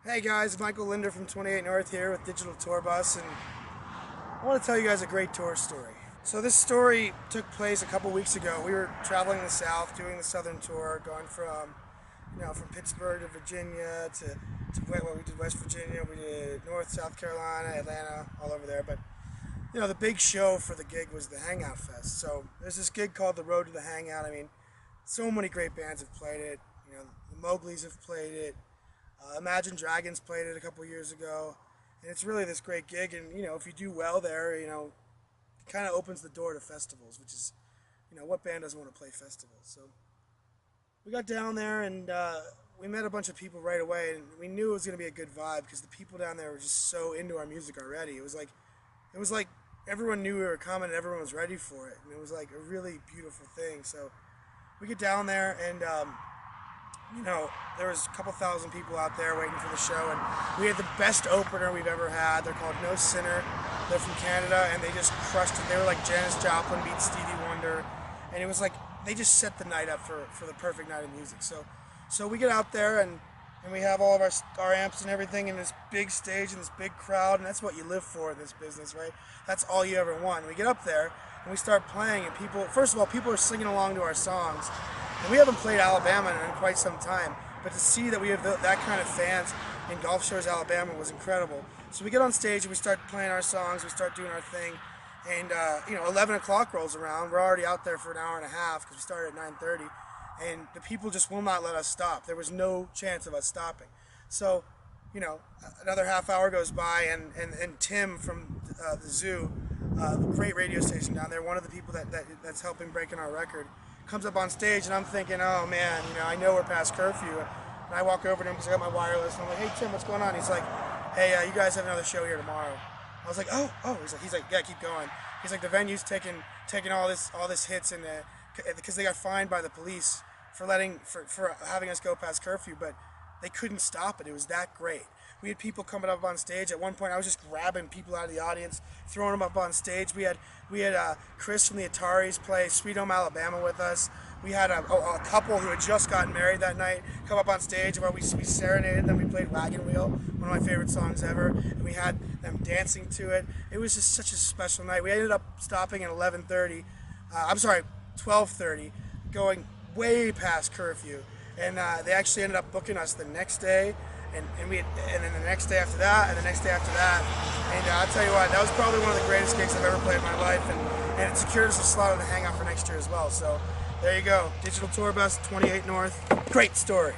Hey guys, Michael Linder from 28 North here with Digital Tour Bus, and I want to tell you guys a great tour story. So this story took place a couple weeks ago. We were traveling the South, doing the Southern tour, going from Pittsburgh to Virginia well, we did West Virginia, we did North South Carolina, Atlanta, all over there. But the big show for the gig was the Hangout Fest. So there's this gig called the Road to the Hangout. I mean, so many great bands have played it. The Mowgli's have played it. Imagine Dragons played it a couple years ago, and it's really this great gig. And if you do well there, it kind of opens the door to festivals, which is, what band doesn't want to play festivals? So we got down there and we met a bunch of people right away, and we knew it was going to be a good vibe because the people down there were just so into our music already. It was like everyone knew we were coming and everyone was ready for it, and it was like a really beautiful thing. So we get down there and. There was a couple thousand people out there waiting for the show, and we had the best opener we've ever had. They're called No Sinner. They're from Canada, and they just crushed it. They were like Janis Joplin meets Stevie Wonder, and it was like they just set the night up for the perfect night of music. So we get out there, and we have all of our amps and everything in this big stage and this big crowd, and that's what you live for in this business, right? That's all you ever want. And we get up there, and we start playing, and first of all, people are singing along to our songs. And we haven't played Alabama in quite some time, but to see that we have that kind of fans in Gulf Shores, Alabama was incredible. So we get on stage and we start playing our songs, we start doing our thing, and 11 o'clock rolls around. We're already out there for an hour and a half because we started at 9:30, and the people just will not let us stop. There was no chance of us stopping. So, another half hour goes by, and Tim from the Zoo, the great radio station down there, one of the people that's helping breaking our record, comes up on stage, and I'm thinking, oh man, I know we're past curfew. And I walk over to him because I got my wireless, and I'm like, hey Tim, what's going on? He's like, hey, you guys have another show here tomorrow. I was like, oh. He's like, yeah, keep going. He's like, the venue's taking all this hits, and because they got fined by the police for having us go past curfew, but they couldn't stop it. It was that great. We had people coming up on stage. At one point, I was just grabbing people out of the audience, throwing them up on stage. We had Chris from the Ataris play Sweet Home Alabama with us. We had a couple who had just gotten married that night come up on stage where we serenaded them. We played Wagon Wheel, one of my favorite songs ever, and we had them dancing to it. It was just such a special night. We ended up stopping at 12:30, going way past curfew, and they actually ended up booking us the next day. And then the next day after that, and the next day after that, and I'll tell you what, that was probably one of the greatest gigs I've ever played in my life, and it secured us a slot on the Hangout for next year as well. So there you go, Digital Tour Bus, 28 North, great story.